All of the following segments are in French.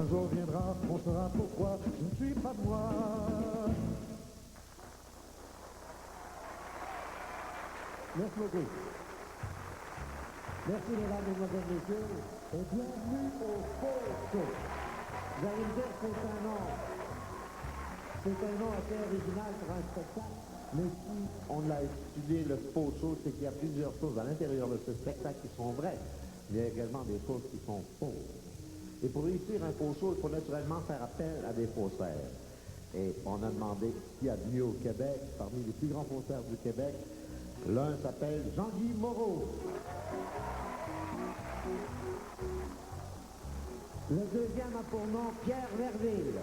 Un jour viendra, on saura pourquoi je ne suis pas moi. Merci beaucoup. Merci mesdames, mesdemoiselles, messieurs, et bienvenue au Faux Show. Vous allez me dire que c'est un nom assez original pour un spectacle, mais si on a étudié le Faux Show, c'est qu'il y a plusieurs choses à l'intérieur de ce spectacle qui sont vraies. Il y a également des choses qui sont fausses. Et pour réussir un faux show, il faut naturellement faire appel à des faussaires. Et on a demandé qui a de mieux au Québec, parmi les plus grands faussaires du Québec. L'un s'appelle Jean-Guy Moreau. Le deuxième a pour nom Pierre Verville.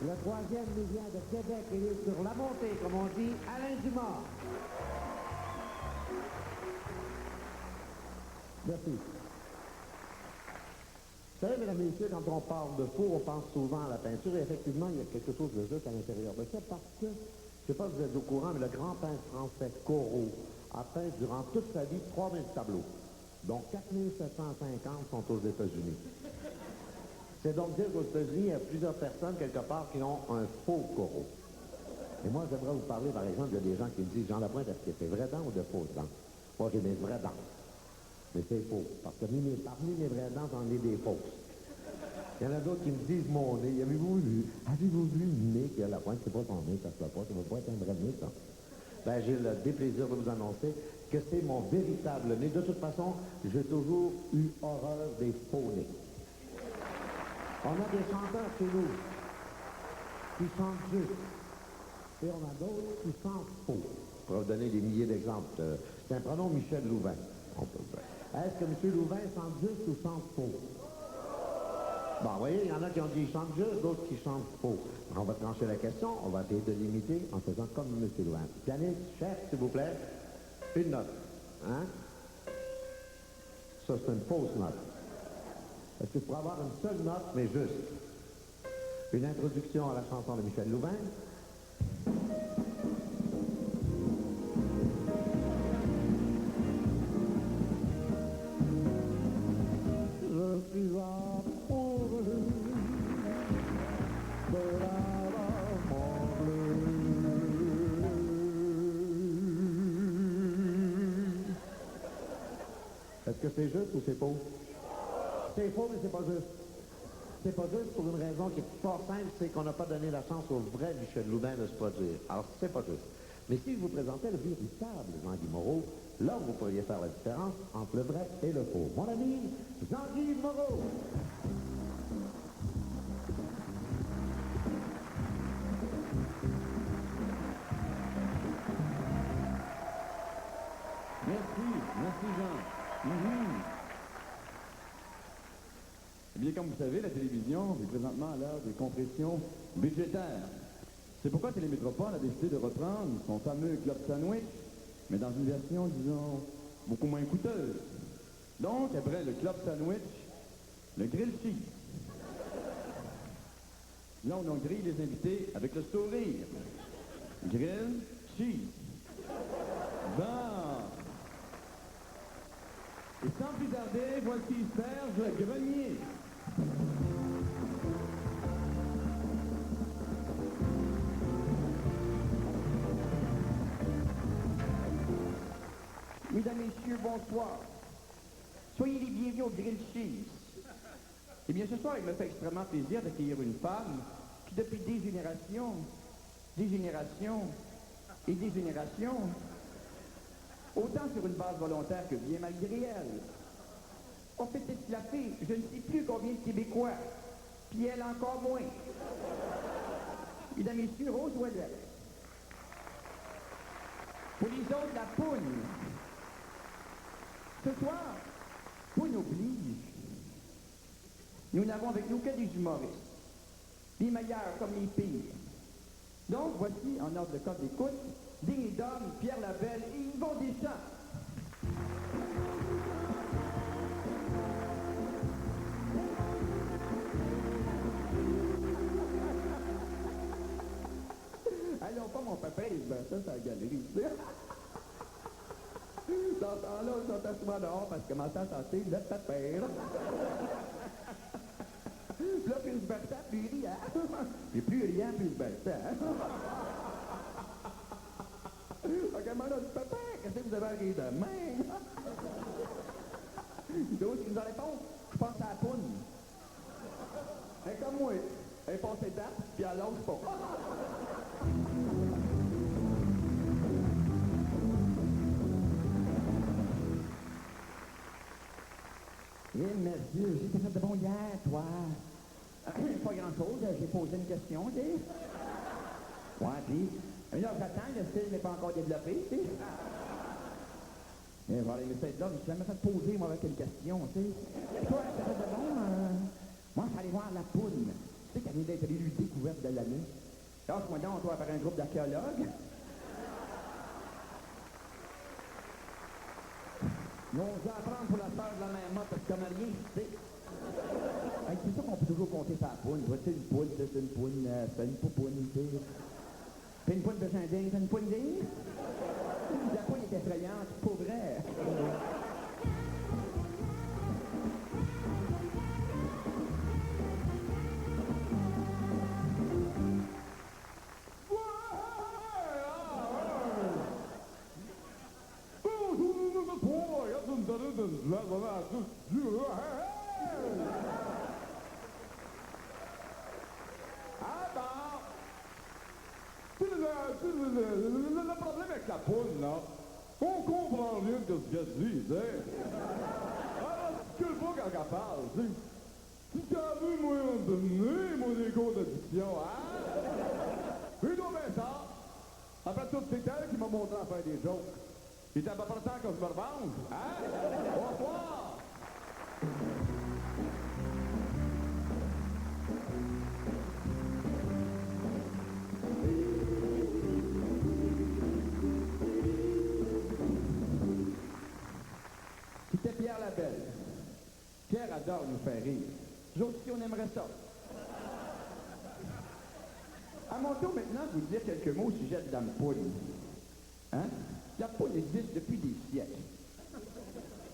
Le troisième nous vient de Québec et il est sur la montée, comme on dit, Alain Dumas. Merci. Vous savez, mesdames et messieurs, quand on parle de faux, on pense souvent à la peinture, et effectivement, il y a quelque chose de juste à l'intérieur de ça, parce que, je ne sais pas si vous êtes au courant, mais le grand peintre français Corot a peint durant toute sa vie 3000 tableaux, dont 4750 sont aux États-Unis. C'est donc dire qu'aux États-Unis, il y a plusieurs personnes, quelque part, qui ont un faux Corot. Et moi, j'aimerais vous parler, par exemple, il y a des gens qui me disent, Jean Lapointe, est-ce que c'est vrai dents ou de fausses dents? Moi, j'ai mes vraies dents. Mais c'est faux, parce que parmi mes vraies dents, j'en ai des fausses. Il y en a d'autres qui me disent mon nez. Avez-vous vu le nez qui a la pointe? C'est pas ton nez, ça se fait pas. Ça ne va pas être un vrai nez, ça. Ben, j'ai le déplaisir de vous annoncer que c'est mon véritable nez. De toute façon, j'ai toujours eu horreur des faux nez. On a des chanteurs chez nous qui chantent juste. Et on a d'autres qui chantent faux. Pour vous donner des milliers d'exemples. C'est un prénom Michel Louvain. Est-ce que M. Louvain chante juste ou chante faux? Bon, vous voyez, il y en a qui ont dit qu'ils chantent juste, d'autres qui chantent faux. On va trancher la question, on va essayer de l'imiter en faisant comme M. Louvain. Pianiste, chef, s'il vous plaît, une note. Hein? Ça, c'est une fausse note. Est-ce que je pourrais avoir une seule note, mais juste? Une introduction à la chanson de Michel Louvain. Je suis amoureux de l'amant bleu. Est-ce que c'est juste ou c'est faux? C'est faux, mais c'est pas juste. C'est pas juste pour une raison qui est fort simple, c'est qu'on n'a pas donné la chance au vrai Michel Louvain de se produire. Alors, c'est pas juste. Mais si je vous présentais le véritable Jean-Guy Moreau, là, vous pourriez faire la différence entre le vrai et le faux. Mon ami, Jean-Guy Moreau! Merci Jean. Eh bien, comme vous savez, la télévision est présentement à l'heure des compressions budgétaires. C'est pourquoi Télémétropole a décidé de reprendre son fameux Club Sandwich, mais dans une version, disons, beaucoup moins coûteuse. Donc, après le Club Sandwich, le Grill Cheese. Là, on grille les invités avec le sourire. Grill Cheese. Bon. Et sans plus tarder, voici Serge Grenier. Mesdames, Messieurs, bonsoir. Soyez les bienvenus au Grill Cheese. Eh bien, ce soir, il me fait extrêmement plaisir d'accueillir une femme qui, depuis des générations et des générations, autant sur une base volontaire que bien malgré elle, ont fait esclaffer je ne sais plus combien de Québécois, puis elle encore moins. Mesdames, Messieurs, Rose Ouellette. Pour les autres, la poune. Ce soir, poune oblige. Nous n'avons avec nous que des humoristes. Les meilleurs comme les pires. Donc, voici, en ordre de code d'écoute, Digne d'homme, Pierre Labelle et Yvon Deschamps. Allons pas mon papa, il se bat ça, c'est la galerie. Dans ce temps-là, ils sont assois dehors parce qu'ils commençaient à sentir le pépère. Puis là, plus je berçais, plus il riait. Puis plus il riait, plus je berçais. Fait qu'à un moment donné, papa, qu'est-ce que vous avez à rire de même? D'autres, ils nous en répondent, je pense à la poune. Elle est comme moi. Elle est passée date, puis elle lâche pas. Eh, monsieur, j'ai fait de bon hier, toi. Pas grand-chose, j'ai posé une question, tu sais. Ouais, puis, là, j'attends, le style n'est pas encore développé, tu sais. Et voilà, les messages là, je me suis jamais fait poser, moi, avec une question, tu sais. Puis toi, ça fait de bon, moi, je suis allé voir la poune. Tu sais qu'elle vient d'être élue découverte de l'année. Lâche-moi donc, toi, par un groupe d'archéologues. Non, on va apprendre pour la sœur de la mère morte, parce que comme rien, tu sais. Hey, c'est ça qu'on peut toujours compter par la poune. C'est une poune, c'est une poune, c'est une poupoune, tu sais. C'est une poune de Saint-Digne, c'est une poune digne. La poune est effrayante, pour vrai. Le problème avec la poune, là, on comprend rien de ce qu'elle dit, tu sais. Alors, tu le vois quand elle parle, tu sais. Tu t'as vu, moi, on donné, mon égo d'addiction, hein? Et donc, ben ça, après tout, c'est elle qui m'a montré à faire des jokes. Il était pas temps que je me revanche, hein? Bonsoir! C'était Pierre Labelle. Pierre adore nous faire rire. Nous autres aussi, on aimerait ça. À mon tour maintenant de vous dire quelques mots au sujet de la poune. Hein? La poune existe depuis des siècles.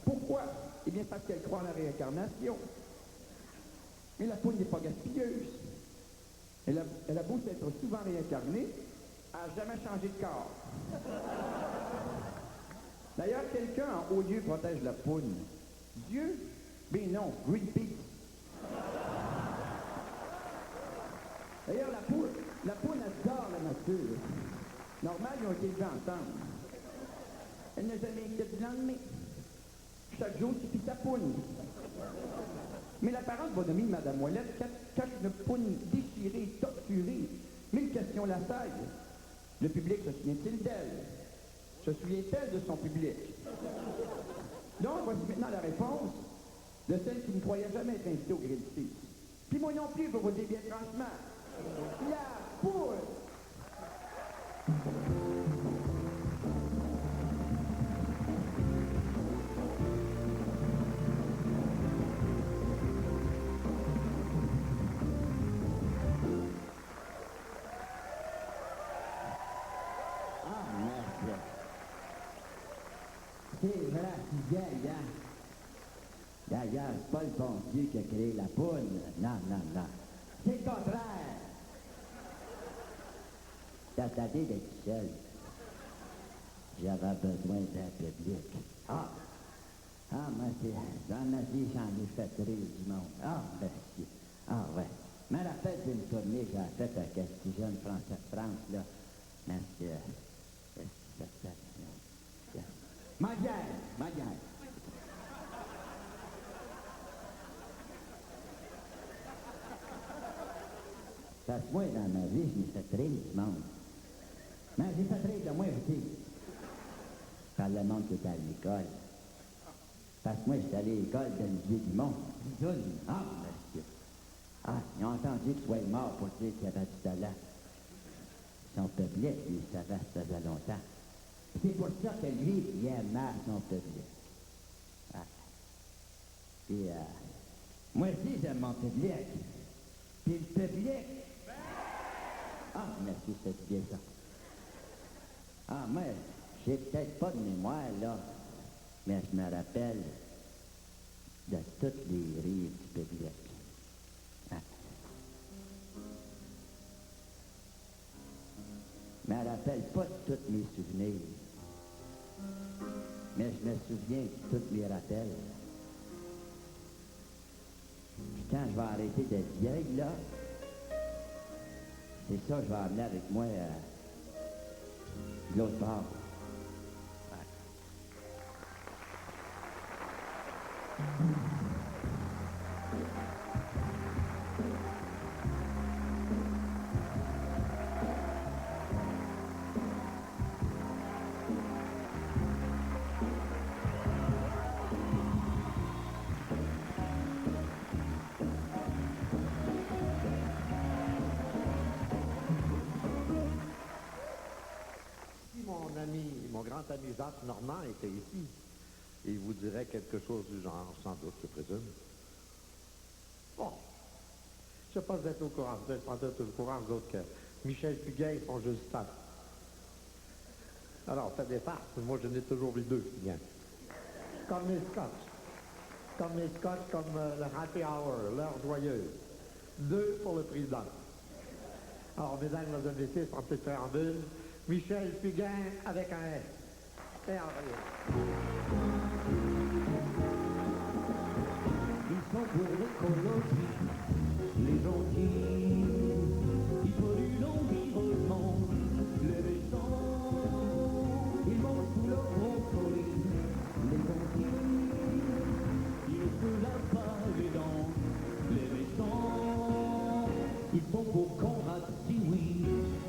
Pourquoi? Eh bien, parce qu'elle croit en la réincarnation. Mais la poune n'est pas gaspilleuse. Elle a beau s'être souvent réincarnée, elle n'a jamais changé de corps. D'ailleurs, quelqu'un en haut lieu protège la poune. Dieu? Ben non, Greenpeace. D'ailleurs, la poune adore la nature. Normal, ils ont été élevés ensemble. Elle n'a jamais inquiète du lendemain. Chaque jour, suffit sa poune. Mais l'apparente bonhomie de Mme Ouellette cache une poune déchirée, torturée. Mille questions l'assaillent. Le public se souvient-il d'elle? Se souvient-elle de son public? Donc, voici maintenant la réponse de celle qui ne croyait jamais être invitée au Grill Steak. Puis moi non plus, je vais vous dire bien franchement. La poule! C'est vrai, c'est gaillard. D'ailleurs, c'est pas le bon Dieu qui a créé la poune. Non, non, non. C'est le contraire. T'as tardé d'être seul. J'avais besoin d'un public. Ah, moi, j'en ai dit, j'en ai fait rire du monde. Ah, merci. Ah, ouais. Je me rappelle d'une tournée que j'ai faite avec un petit jeune Français de France, là. Monsieur... Magyar. Parce que moi, dans ma vie, je m'ai fait rire du monde. Mais j'ai fait rire de moi aussi. Par le monde qui était à l'école. Parce que moi, j'étais allé à l'école d'Olivier Dumont. Ah, monsieur. Ah, ils ont entendu que soit mort pour dire qu'il y avait du talent. Son public, lui, ça faisait longtemps. C'est pour ça que lui, il aimait son public. Ah. Puis, moi aussi, j'aime mon public. Puis le public... Ah, merci, c'est bien ça. Ah, moi, j'ai peut-être pas de mémoire, là. mais je me rappelle de toutes les rives du public. Ah. Je me rappelle pas de tous mes souvenirs, mais je me souviens de tous mes rappels. Puis quand je vais arrêter d'être vieille, là, c'est ça que je vais amener avec moi de l'autre bord. Si mon grand ami Jacques Normand était ici, il vous dirait quelque chose du genre, sans doute, je présume. Bon, je ne sais pas si vous êtes au courant, vous êtes sans doute au courant, vous autres, que Michel Fugain et son Jules Stan. Alors, faites des farces, moi je n'ai toujours vu deux, bien. Comme les Scotch. Comme les Scotch, comme le Happy Hour, l'heure joyeuse. Deux pour le président. Alors, mesdames et messieurs, sans plus de préambule, Michel Fugain avec un S. Et en vrai. Ils sont pour l'écologie, les gentils, ils polluent l'environnement, les méchants, ils mangent tout leur brocoli, les gentils, ils ne se lavent pas les dents, les méchants, ils sont pour qu'on rate si oui,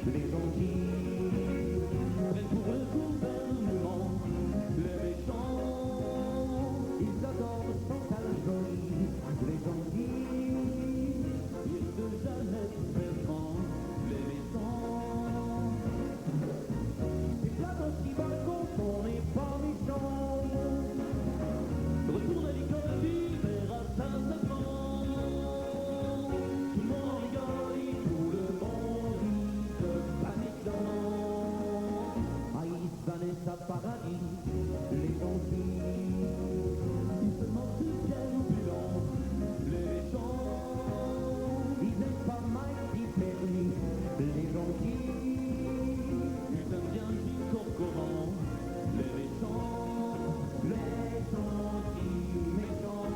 les gentils, prennent pour le gouvernement, les méchants, ils adorent Chantal Joly, les gentils, ils de Jeannette Bertrand, les méchants. C'est pas aussi bas quand on n'est pas méchant. Retourne à l'école d'hiver à Saint-Sacrement. Tout le monde rigole et tout le monde rit de panique dans. Aïs, Vanessa Paradis, les gentils. Ils se moquent du ciel opulent, les méchants. Ils n'aiment pas Mike Perry, les gentils. Ils aiment bien Gilles Corcoran, les méchants, les gentils méchants.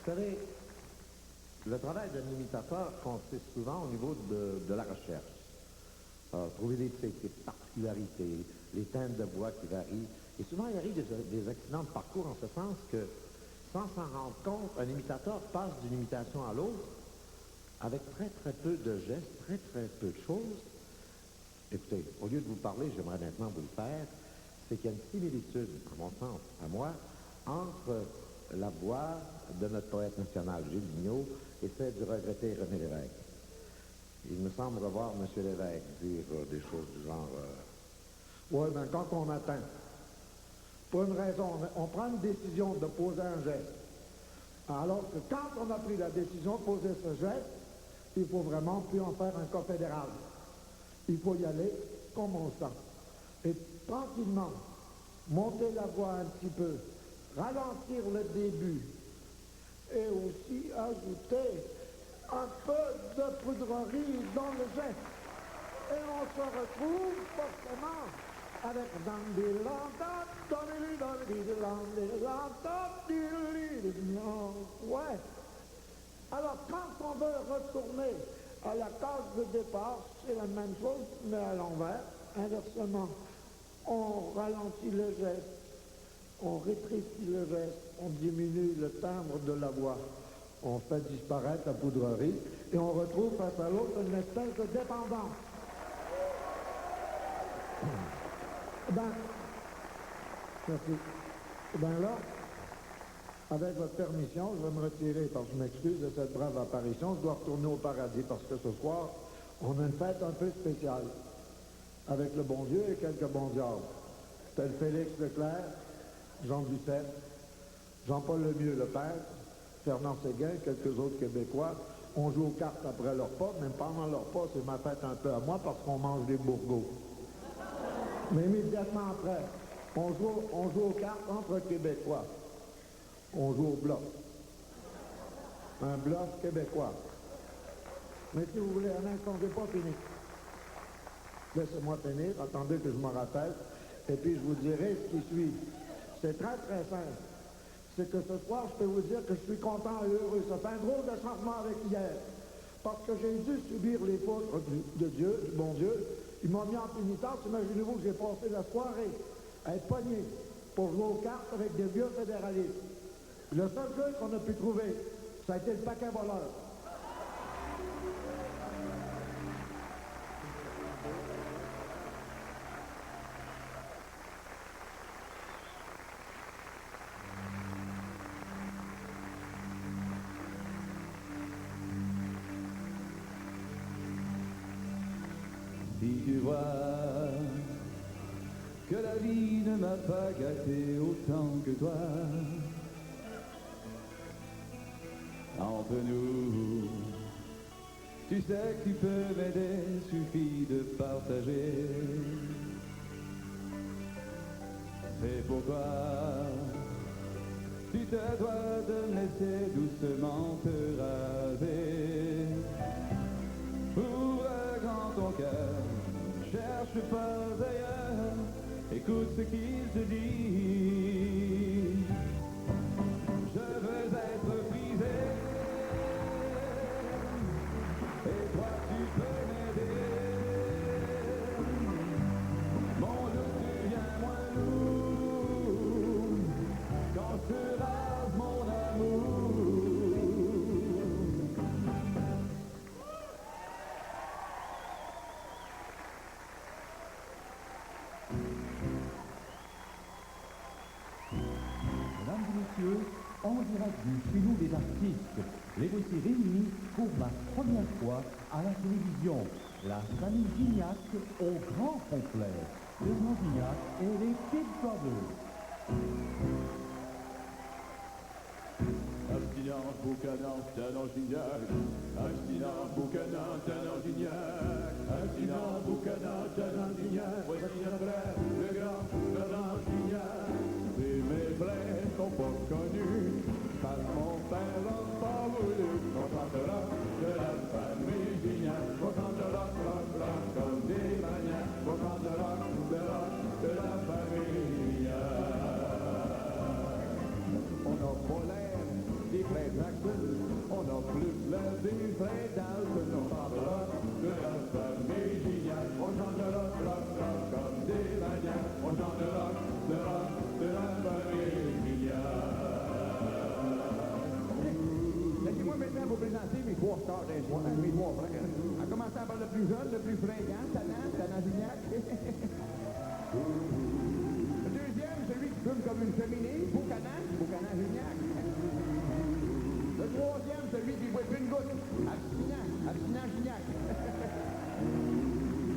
Vous savez, le travail d'un imitateur consiste souvent au niveau de la recherche. Trouver des trucs, des particularités, les teintes de voix qui varient. Et souvent, il arrive des accidents de parcours en ce sens que, sans s'en rendre compte, un imitateur passe d'une imitation à l'autre avec très, très peu de gestes, très, très peu de choses. Écoutez, au lieu de vous parler, j'aimerais maintenant vous le faire, c'est qu'il y a une similitude, à mon sens, à moi, entre la voix de notre poète national, Gilles Vigneault, et celle du regretté René Lévesque. Il me semble revoir M. Lévesque dire des choses du genre oui, mais quand on atteint, pour une raison, on prend une décision de poser un geste. Alors que quand on a pris la décision de poser ce geste, il faut vraiment plus en faire un cas fédéral. Il faut y aller comme on sent. Et tranquillement, monter la voix un petit peu, ralentir le début, et aussi ajouter un peu de poudrerie dans le geste. Et on se retrouve forcément avec ouais. Alors quand on veut retourner à la case de départ, c'est la même chose, mais à l'envers, inversement. On ralentit le geste, on rétrécit le geste, on diminue le timbre de la voix, on fait disparaître la poudrerie et on retrouve face à l'autre une espèce de dépendance. Ben là, avec votre permission, je vais me retirer parce que je m'excuse de cette brave apparition. Je dois retourner au paradis parce que ce soir, on a une fête un peu spéciale avec le bon Dieu et quelques bons diables. tel Félix Leclerc, Jean Duceppe, Jean-Paul Lemieux, le père, Fernand Séguin, quelques autres Québécois. On joue aux cartes après leur pas, même pendant leur pas, c'est ma fête un peu à moi parce qu'on mange des bourgots. Mais immédiatement après, on joue aux cartes entre Québécois. On joue au bloc. Un bloc québécois. Mais si vous voulez, un instant, je n'ai pas fini. Laissez-moi finir, attendez que je me rappelle, et puis je vous dirai ce qui suit. C'est très très simple. C'est que ce soir, je peux vous dire que je suis content et heureux. Ça fait un drôle de changement avec hier. Parce que j'ai dû subir les fautes de Dieu, du bon Dieu. Ils m'ont mis en pénitence. Imaginez-vous que j'ai passé la soirée à être pogné pour jouer aux cartes avec des vieux fédéralistes. Le seul jeu qu'on a pu trouver, ça a été le paquet voleur. Si tu vois que la vie ne m'a pas gâté autant que toi, entre nous, tu sais que tu peux m'aider, suffit de partager. C'est pourquoi tu te dois de me laisser doucement te raser. Ouvre grand ton cœur, cherche pas ailleurs, écoute ce qu'il te dit. Je veux être brisé, et toi tu peux m'aider. Mon doute devient moins lourd quand je te rase mon amour. Mesdames et messieurs, en direct du Chez-nous des artistes, les voici réunis pour la première fois à la télévision. La famille Gignac au grand complet. Fernand Gignac et les Big Brothers. Abstinence, boucanance, talent Gignac. Abstinence, boucanance, talent Gignac. Abstinence, boucanance, talent Gignac. Voici notre frère, le grand Fernand Gignac. Et mes frères sont pas connus, parce que mon père n'a pas voulu. On chantera de la famille Gignac. On chantera rock, rock, comme des maniaques. On chantera de la famille Gignac. On n'a pas l'air des frères Jackson, on a plus l'air des frères Dalton. On chantera de la famille Gignac. On chantera rock, rock, comme des maniaques. On chantera de la famille Gignac. Laissez-moi maintenant vous présenter mes trois stars d'un soir, mes trois frères. En commençant par le plus jeune, le plus fringant, Tannant Gignac. Le deuxième, celui qui fume comme une cheminée, Boucanant Gignac. Le troisième, celui qui boit plus une goutte, Abstinent Gignac.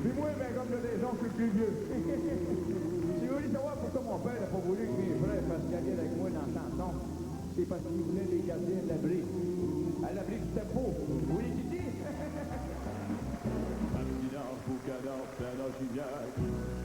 Puis moi, ben, comme le des gens, je suis plus vieux. Si vous voulez savoir pourquoi mon père n'a pas voulu que mes frères fassent carrière avec moi dans la chanson, c'est parce qu'il voulait les garder à l'abri. À l'abri du tempo. Vous voulez qu'il dise? Abstinence, boucanance, talent Gignac.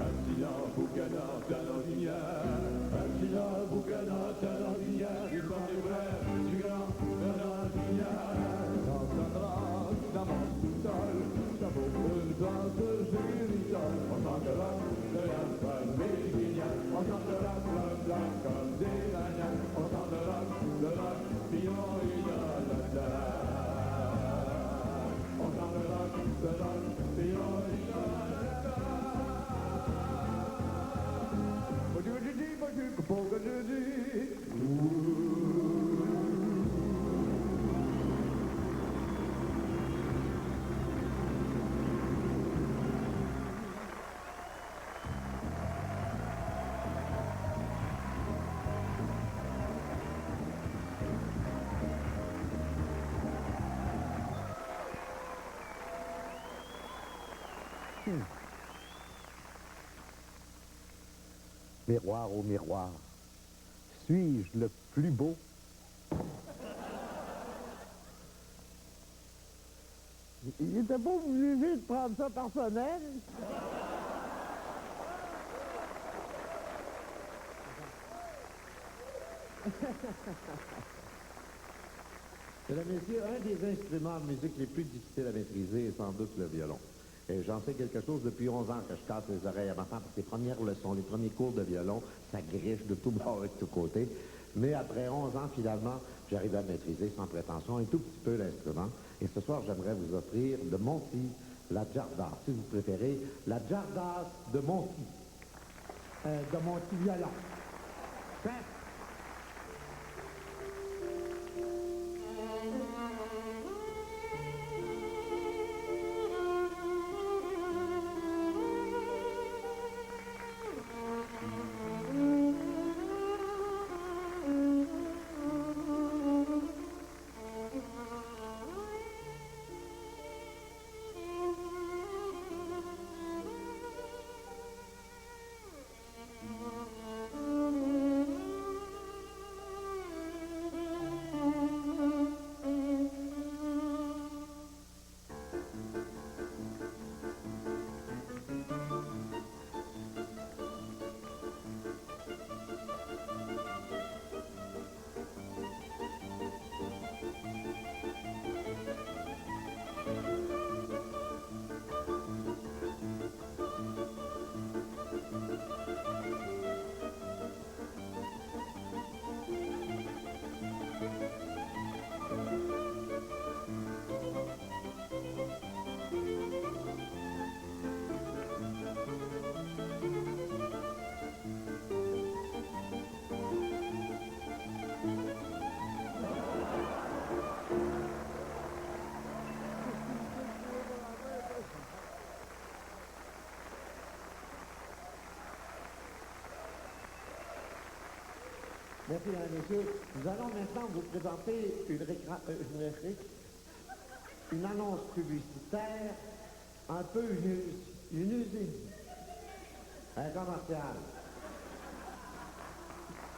Abstinence, boucanance, talent Gignac. Abstinence, boucanance, talent Gignac. Ils sont les frères du grand Fernand Gignac. Quand ça drague dans mon sous-sol, ça vaut une place de génisol. On chantera de la famille Gignac. On chantera blanc, blanc comme des maniaques. On chantera de la pion et de la terre. On chantera de la pion et de la terre. Miroir au miroir, suis-je le plus beau? Il était pas obligé de prendre ça personnel. Mesdames et messieurs, un des instruments de musique les plus difficiles à maîtriser est sans doute le violon. Et j'en sais quelque chose depuis 11 ans que je casse les oreilles à ma femme, parce que les premières leçons, les premiers cours de violon, ça griche de tout bord et de tous côtés. Mais après 11 ans, finalement, j'arrive à maîtriser sans prétention un tout petit peu l'instrument. Et ce soir, j'aimerais vous offrir de Monty, la Jardas, si vous préférez, la Jardas de Monty. De Monty violon. Hein? Merci, mesdames et messieurs. Nous allons maintenant vous présenter une annonce publicitaire, un peu une usine, un commercial.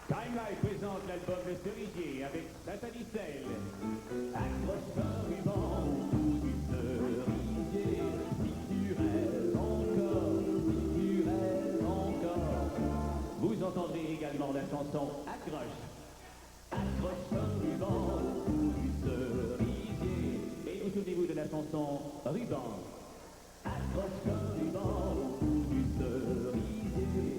Time Life présente l'album Le Cerisier avec Satanicel. Accroche un ruban autour du cerisier, si tu rêves encore, si tu rêves encore. Vous entendrez également la chanson Accroche. Accroche un ruban autour du cerisier. Et vous souvenez-vous de la chanson Ruban. Accroche un ruban autour du cerisier.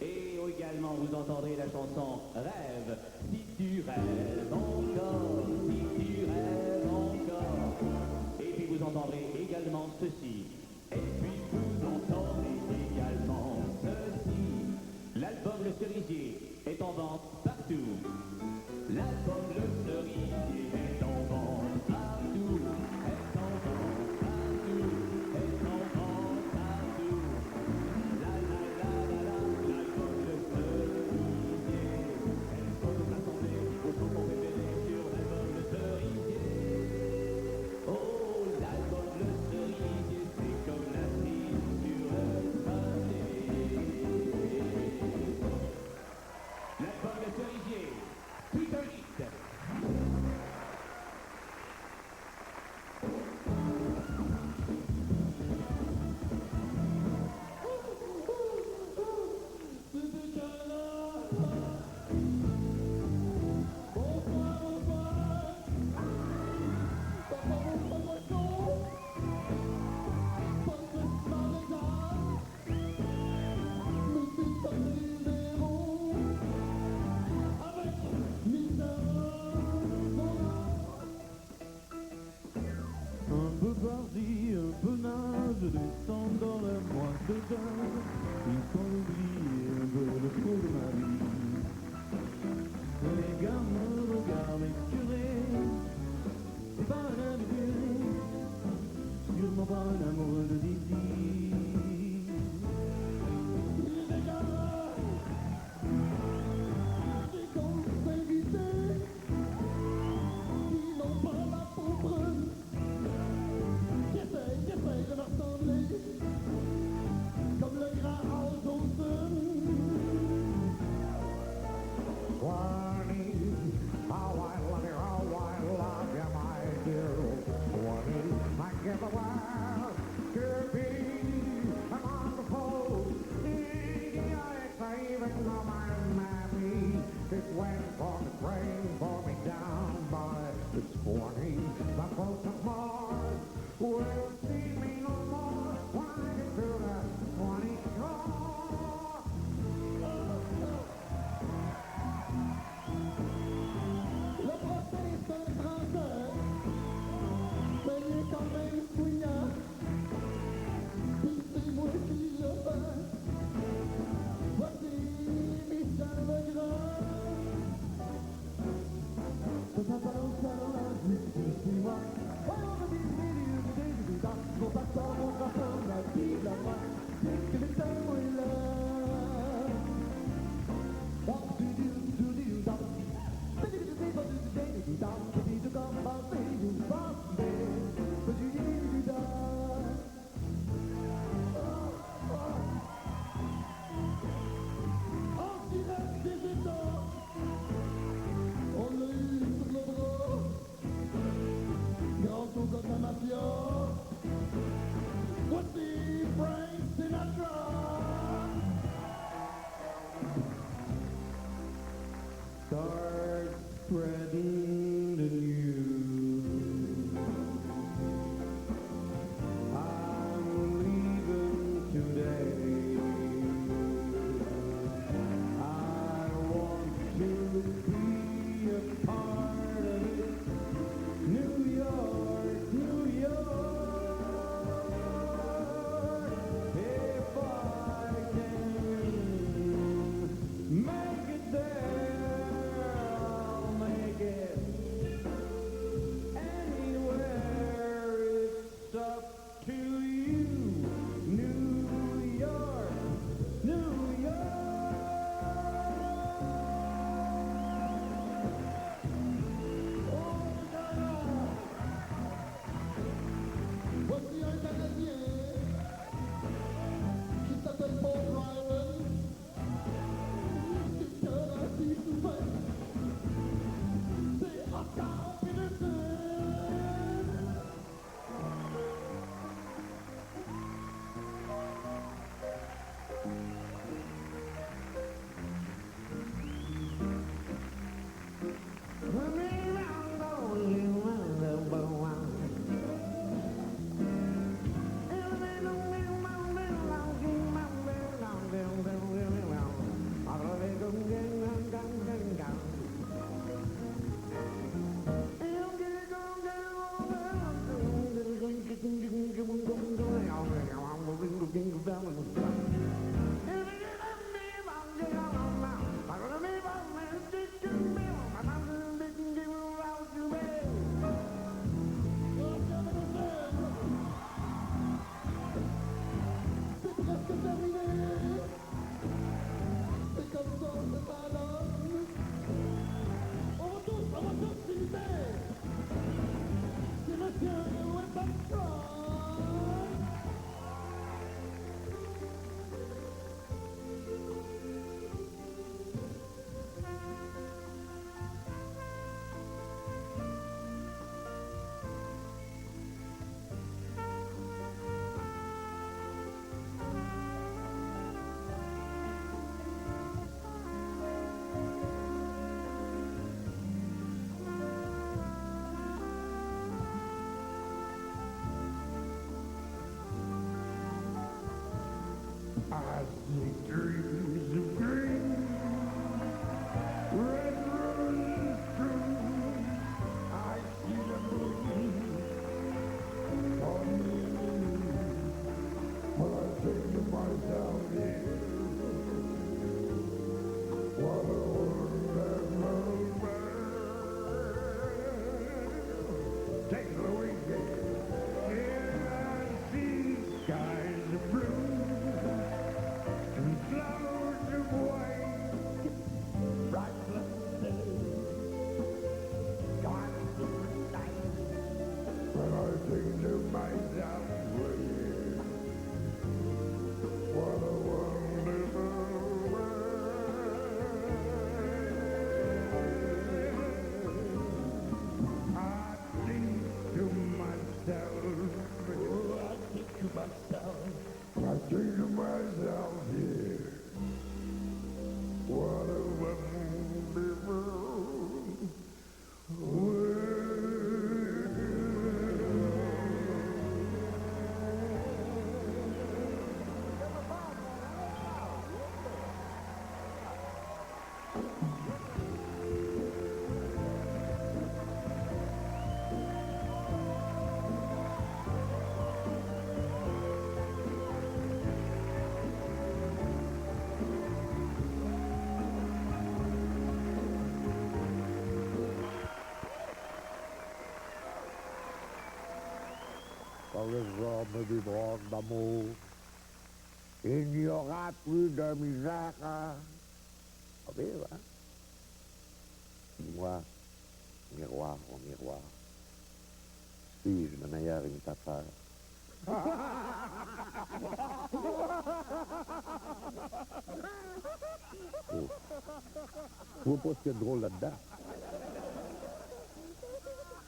Et également vous entendrez la chanson Rêve. Si tu rêves encore, si tu rêves encore. Et puis vous entendrez également ceci. Et puis vous entendrez également ceci. L'album Le Cerisier est en vente partout. L'album Le Cerisier est en vente partout. Est en vente partout. Est en vente partout. La la la la la. L'album Le Cerisier. Elle faut nous rassembler au son qu'on révélait sur l'album Le Cerisier. Oh, l'album Le Cerisier, c'est comme la cerise sur le pâté. L'album Le Cerisier, tout un hit. Avec for the train for me down by this morning. My folks of Mars will see me no more when I get to that 20 shore. Le procès est un français, mais il est quand même fouillant. Puis c'est moi qui le fais. Voici Michel Legrand. C'est un salon à la justice, dis-moi. Voyons le des mon passeur, mon rapport, la vie, la moi. C'est que le temps est là. Voici Frank Sinatra. Start spreading the news. I'm leaving today. I want to be a part of it. New York, New York. If I can make it there, I'll make it dans les hommes du monde d'amour, il n'y aura plus de misère. Ah oui, hein? Dis-moi, miroir, oh miroir, suis-je le meilleur imitateur? Oh. Je vois pas ce qu'il y a de drôle là-dedans.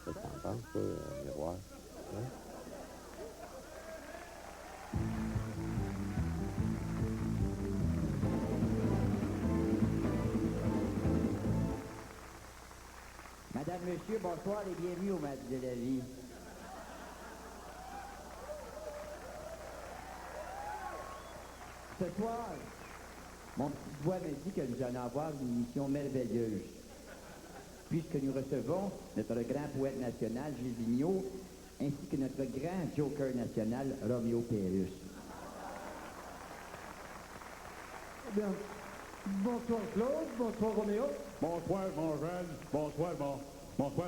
Ça s'entend, ça, miroir. Hein? Madame, Monsieur, bonsoir et bienvenue au Match de la Vie. Ce soir, mon petit doigt me dit que nous allons avoir une émission merveilleuse, puisque nous recevons notre grand poète national, Gilles Vigneault, ainsi que notre grand joker national, Roméo Pérus. Eh bien, bonsoir Claude, bonsoir Roméo. Bonsoir, mon jeune. Bonsoir,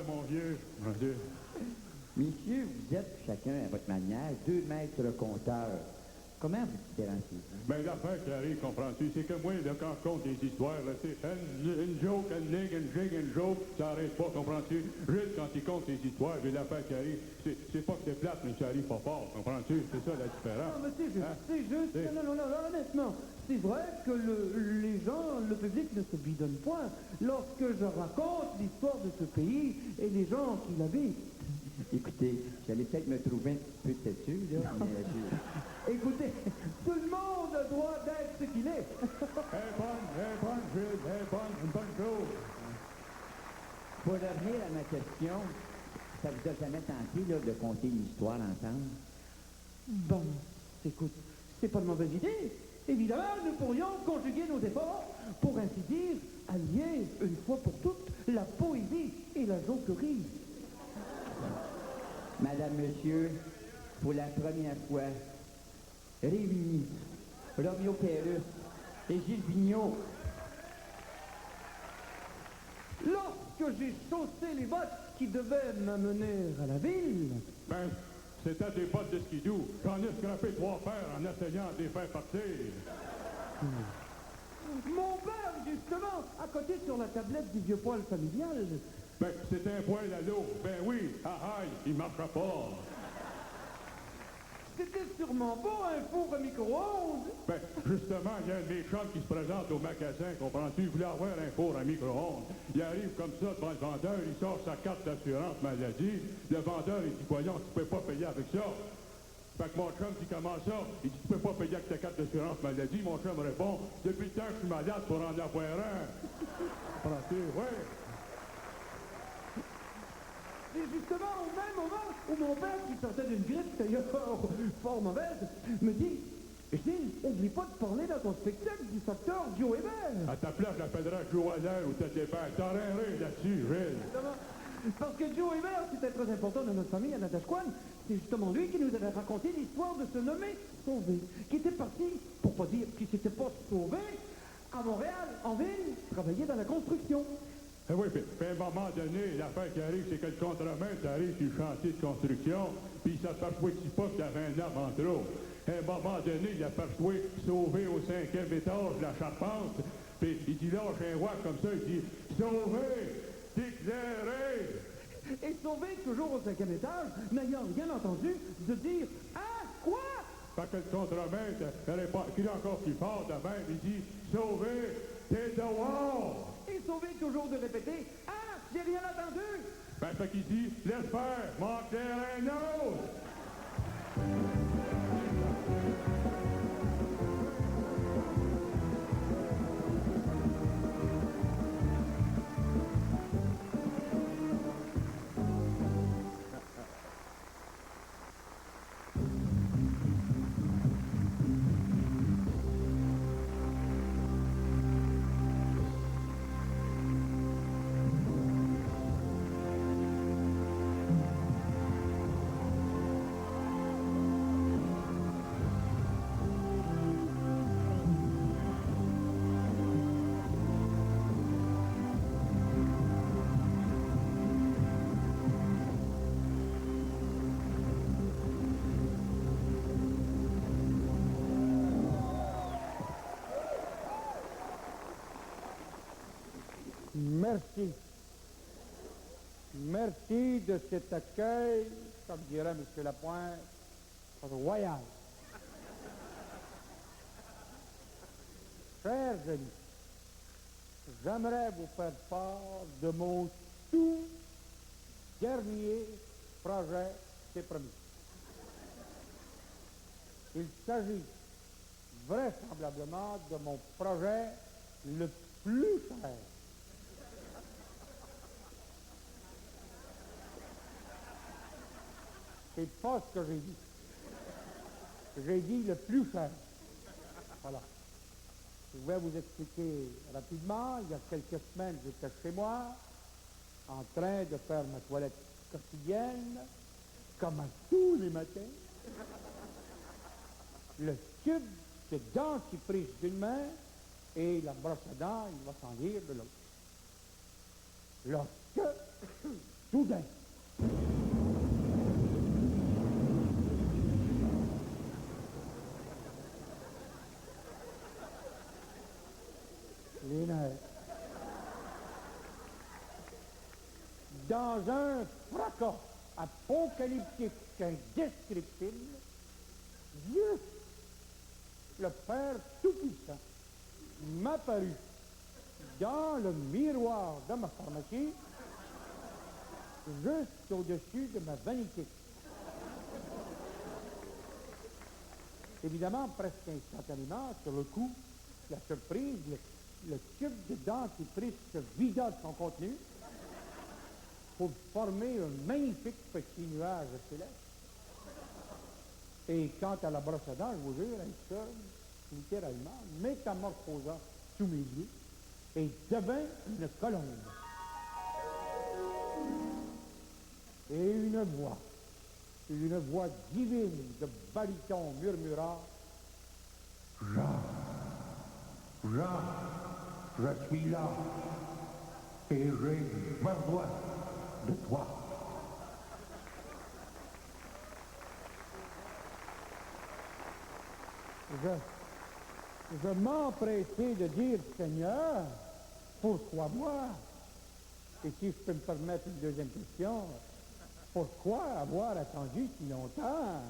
mon vieux. Mon Dieu. Messieurs, vous êtes chacun à votre manière 2 maîtres compteurs. Comment vous différenciez-vous? Ben, l'affaire qui arrive, comprends-tu, c'est que moi, là, quand je compte des histoires, là, c'est une joke, une ligue, une jig, une joke, ça arrête pas, comprends-tu? Juste quand il compte des histoires, mais l'affaire qui arrive, c'est pas que c'est plate, mais ça arrive pas fort, comprends-tu? C'est ça la différence. Non, mais c'est juste, Hein? c'est juste. C'est- Non, honnêtement, c'est vrai que les gens, le public ne se bidonne point lorsque je raconte l'histoire de ce pays et les gens qui l'habitent. Écoutez, j'allais peut-être me trouver un petit peu têtu, là, mais Écoutez, tout le monde a droit d'être ce qu'il est. Jules, une bonne chose. pour revenir à ma question, ça vous a jamais tenté, là, de conter une histoire ensemble? Bon, écoute, c'est pas une mauvaise idée. Évidemment, nous pourrions conjuguer nos efforts pour ainsi dire allier une fois pour toutes la poésie et la joquerie. Madame, Monsieur, pour la première fois, réunis, Roméo Pérus et Gilles Vigneault. Lorsque j'ai chaussé les bottes qui devaient m'amener à la ville, Ben, c'était des bottes de skidoo. J'en ai scrappé 3 paires en essayant de les faire partir. mon père, justement, à côté sur la tablette du vieux poêle familial, Ben, c'était un poêle à l'eau. Ben oui, aïe, il marchera pas. c'était sûrement beau un four à micro-ondes. Ben, justement, il y a un de mes chums qui se présente au magasin, comprends-tu? Il voulait avoir un four à micro-ondes. Il arrive comme ça devant le vendeur, il sort sa carte d'assurance maladie. Le vendeur, il dit, voyons, tu peux pas payer avec ça. Fait que mon chum dit, comment ça? Il dit, tu peux pas payer avec ta carte d'assurance maladie. Mon chum répond, depuis le temps que je suis malade pour en avoir un. Comprends-tu? Oui. Et justement, au même moment où mon père, qui sortait d'une grippe d'ailleurs fort mauvaise, me dit « Gilles, oublie pas de parler dans ton spectacle du facteur Joe Hébert. À ta place, j'appellerai Joe Allaire ou Tête Hébert. T'as rien là-dessus, Gilles. » Parce que Joe Hébert, c'était très important dans notre famille à Natashquan. C'est justement lui qui nous avait raconté l'histoire de ce nommé Sauvé, qui était parti, pour pas dire qu'il s'était pas sauvé, à Montréal, en ville, travailler dans la construction. Eh oui, puis à un moment donné, l'affaire qui arrive, c'est que le contremaître arrive sur le chantier de construction, puis ça s'aperçoit qu'il pas qu'il y avait un homme en trop. À un moment donné, il aperçoit Sauvé au 5e étage de la charpente, puis il dit lâche un roi comme ça, il dit Sauvé, t'éclairer! Et Sauvé, toujours au 5e étage, n'ayant rien entendu, de dire « Ah, quoi ?» Fait que le contremaître, il est encore plus fort de même, il dit Sauvé, t'es dehors! Et Sauvé, toujours de répéter « Ah, j'ai rien entendu !» Ben, fait qu'il dit laisse faire, m'en claire un autre! Merci. Merci de cet accueil, comme dirait M. Lapointe, royal. Chers amis, j'aimerais vous faire part de mon tout dernier projet, c'est promis. Il s'agit vraisemblablement de mon projet le plus cher. C'est pas ce que j'ai dit. J'ai dit le plus cher. Voilà. Je vais vous expliquer rapidement. Il y a quelques semaines, j'étais chez moi, en train de faire ma toilette quotidienne, comme à tous les matins. Le tube de dentifrice d'une main et la brosse à dents, il va s'en dire de l'autre. Lorsque, soudain, les nerfs, dans un fracas apocalyptique indescriptible, Dieu, le Père Tout-Puissant, m'apparut dans le miroir de ma pharmacie, juste au-dessus de ma vanité. Évidemment, presque instantanément, sur le coup, la surprise, le tube de dentifrice se vida de son contenu pour former un magnifique petit nuage céleste. Et quant à la brosse à dents, je vous jure, elle se, littéralement, métamorphosa sous mes yeux et devint une colombe. Et une voix divine de baryton murmura « Jean, je suis là, et j'ai besoin de toi. » Je m'empressai de dire, Seigneur, pourquoi moi? Et si je peux me permettre une deuxième question, pourquoi avoir attendu si longtemps?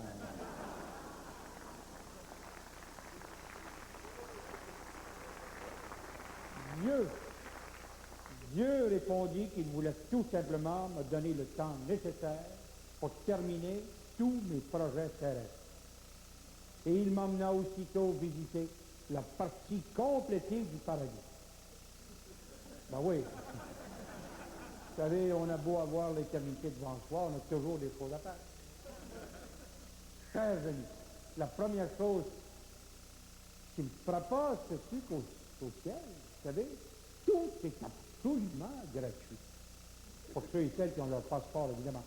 Dieu répondit qu'il voulait tout simplement me donner le temps nécessaire pour terminer tous mes projets terrestres. Et il m'emmena aussitôt visiter la partie complétée du paradis. Ben oui. Vous savez, on a beau avoir l'éternité devant soi, on a toujours des choses à faire. Chers amis, la première chose qui me frappa, c'est qu'au ciel, vous savez, tout est absolument gratuit. Pour ceux et celles qui ont leur passeport, évidemment.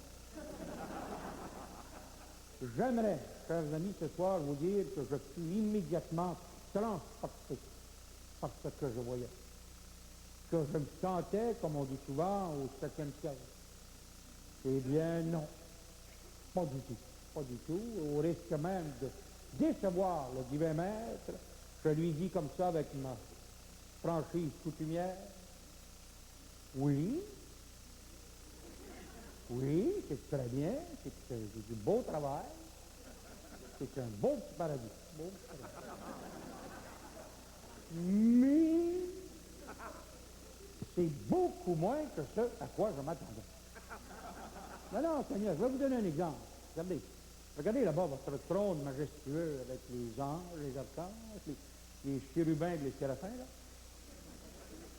J'aimerais, chers amis, ce soir vous dire que je suis immédiatement transporté par ce que je voyais. Que je me sentais, comme on dit souvent, au 7e siècle. Eh bien, non. Pas du tout. Pas du tout. Au risque même de décevoir le divin maître, je lui dis comme ça avec ma franchise coutumière, oui, c'est très bien, c'est du beau travail, c'est un beau petit paradis. Mais c'est beaucoup moins que ce à quoi je m'attendais. Non, Seigneur, je vais vous donner un exemple. Regardez là-bas votre trône majestueux avec les anges, les archanges, les chérubins et les séraphins, là.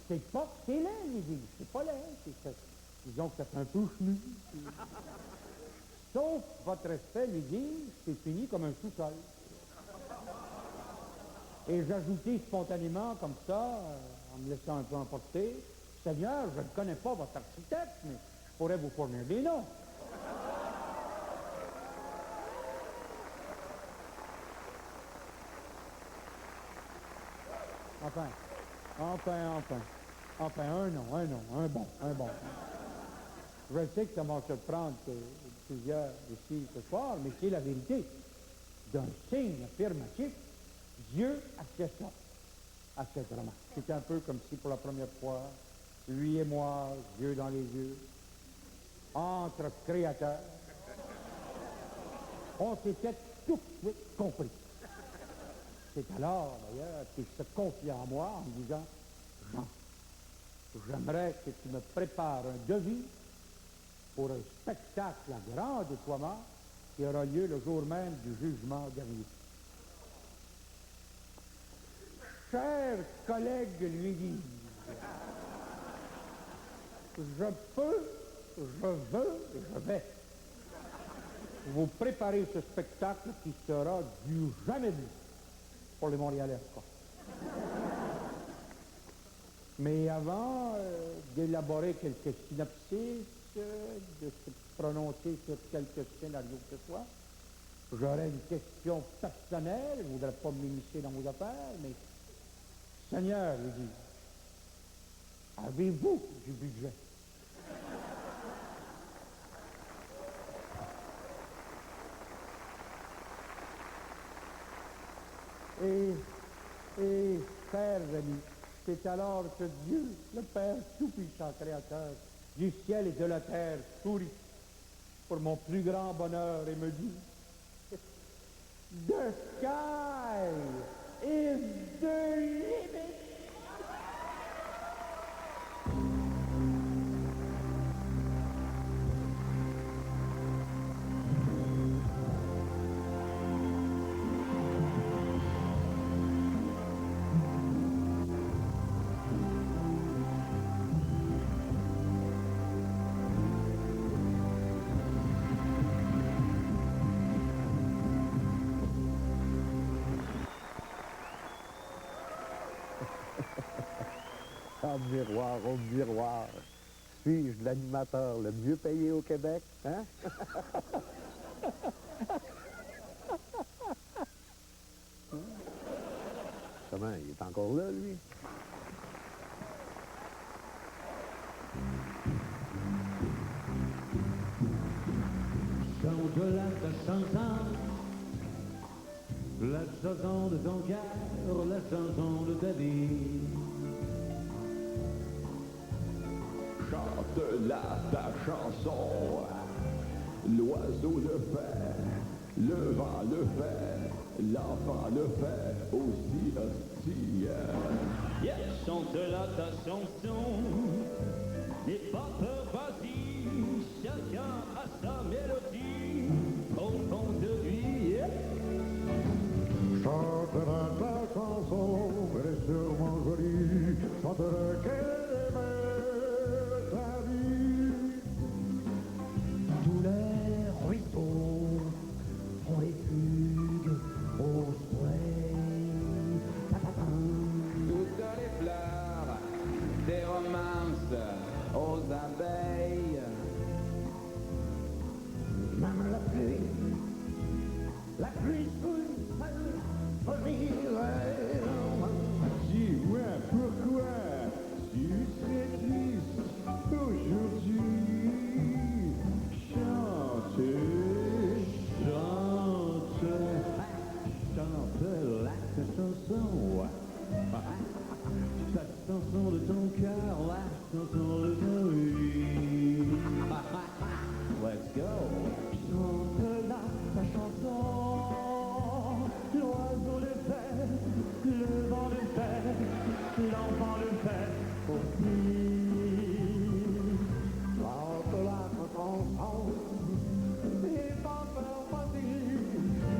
C'est laid, les îles. C'est pas laid. Disons que c'est un peu chenu. Sauf votre respect, les îles, c'est fini comme un sous-sol. Et j'ajoutais spontanément, comme ça, en me laissant un peu emporter, Seigneur, je ne connais pas votre architecte, mais je pourrais vous fournir des noms. Enfin, un bon. Je sais que ça va surprendre plusieurs ici ce soir, mais c'est la vérité. D'un signe affirmatif, Dieu accepte ça. Accepte vraiment. C'est un peu comme si pour la première fois, lui et moi, yeux dans les yeux, entre créateurs, on s'était tout de suite compris. C'est alors, d'ailleurs, qu'il se confia à moi en me disant, Jean, j'aimerais que tu me prépares un devis pour un spectacle à grand déploiement qui aura lieu le jour même du jugement dernier. Chers collègues, lui dis-je, je peux, je veux et je vais vous préparer ce spectacle qui sera du jamais vu pour les Montréalais. Quoi. Mais avant d'élaborer quelques synopsis, de se prononcer sur quelques scénarios que ce soit, j'aurais une question personnelle, je ne voudrais pas m'immiscer dans vos affaires, mais Seigneur, lui dis, avez-vous du budget? Et, chers amis, c'est alors que Dieu, le Père Tout-Puissant, Créateur du ciel et de la terre, sourit pour mon plus grand bonheur et me dit, The sky is the limit. Au miroir, suis-je l'animateur le mieux payé au Québec, hein? Comment, il est encore là, lui? Chante la chanson, la chanson de ton cœur, la chanson de ta vie. Chante-la ta chanson, l'oiseau le fait, le vent le fait, l'enfant le fait aussi hostie. Yeah, chante-la ta chanson, n'aie pas peur, vas-y, chacun a sa mélodie, au fond de lui. Yeah. Chantera ta chanson, elle est sûrement jolie, chantera qu'elle aimait ta vie. Tous les ruisseaux font des fugues au soleil. Toutes les fleurs, des romances aux abeilles. Même la pluie pour rire. Dis-moi pourquoi tu serais triste aujourd'hui. Chante, Chante la chanson, la chanson de ton cœur, la chanson de ta vie. Let's go. Chante la chanson, l'oiseau le fait, le vent le fait, l'enfant le fait aussi. Chante la chanson, et pas peur, vas-y,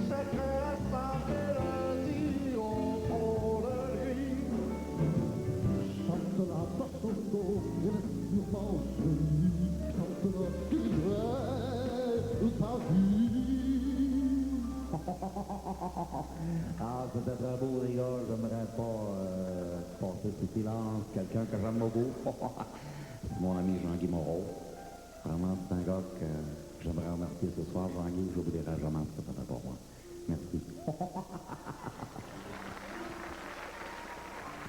c'est que sa mélodie au fond de lui. Chante la chanson, je ne pense plus. Chante la ta vie. Ah, c'était très beau, les gars. J'aimerais pas passer sous silence quelqu'un que j'aime beaucoup. Mon ami Jean-Guy Moreau. Vraiment, c'est un gars que j'aimerais remercier ce soir. Jean-Guy, je vous dirai jamais ce que ça fait pour moi. Merci.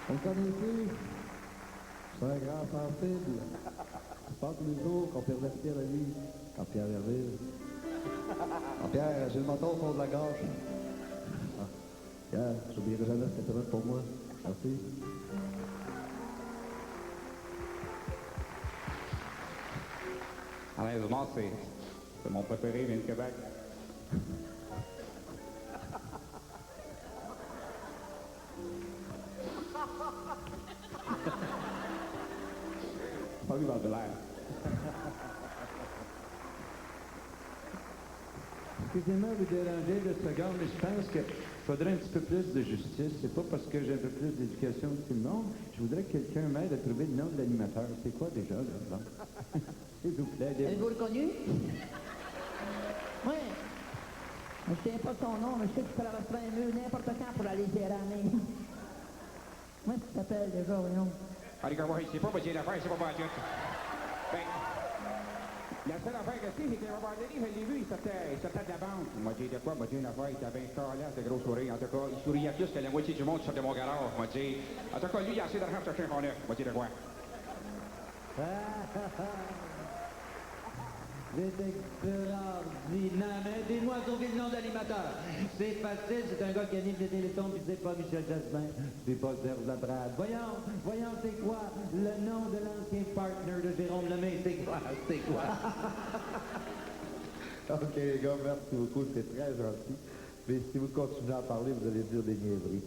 On le connaît. C'est un grand sensible. C'est pas tous les jours qu'on peut remercier à lui quand Pierre Herville. Ah, Pierre, j'ai le menton au fond de la gorge. Ah, Pierre, j'oublierai jamais ce que tu as fait pour moi. Merci. Alain Dumas, c'est mon préféré, vient de Québec. Pas lui Baudelaire. Excusez-moi de vous déranger 2 secondes, mais je pense qu'il faudrait un petit peu plus de justice. C'est pas parce que j'ai un peu plus d'éducation que tout le monde. Je voudrais que quelqu'un m'aide à trouver le nom de l'animateur. C'est quoi déjà, là? Bon. S'il vous plaît. Avez-vous reconnu? Oui. Je ne sais pas son nom, mais je sais que tu peux traverser un mur n'importe quand pour aller gérer la main. Comment tu t'appelles déjà, voyons? Allez, comment il sait pas, mais j'ai l'affaire, c'est pas mal tout. Ben, la seule affaire que c'est qu'à un moment donné, je l'ai vu, il sortait de la banque. Il m'a dit de quoi? Il m'a dit une affaire, il était bien calé, ce gros sourire. En tout cas, il souriait plus que la moitié du monde qui sortait de mon garage. Il m'a dit, en tout cas, lui, il a assez d'argent pour chercher un neuf. Il m'a dit de quoi? C'est extraordinaire. Mais dis-moi, trouver le nom d'animateur. C'est facile, c'est un gars qui anime le Téléthon, puis c'est pas Michel Jasmin, c'est pas Serge Labrade. Voyons, c'est quoi le nom de l'ancien partner de Jérôme Lemay? C'est quoi? OK, les gars, merci beaucoup, c'est très gentil. Mais si vous continuez à parler, vous allez dire des niaiseries.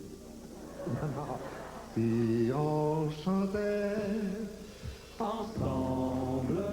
Si on chantait Ensemble.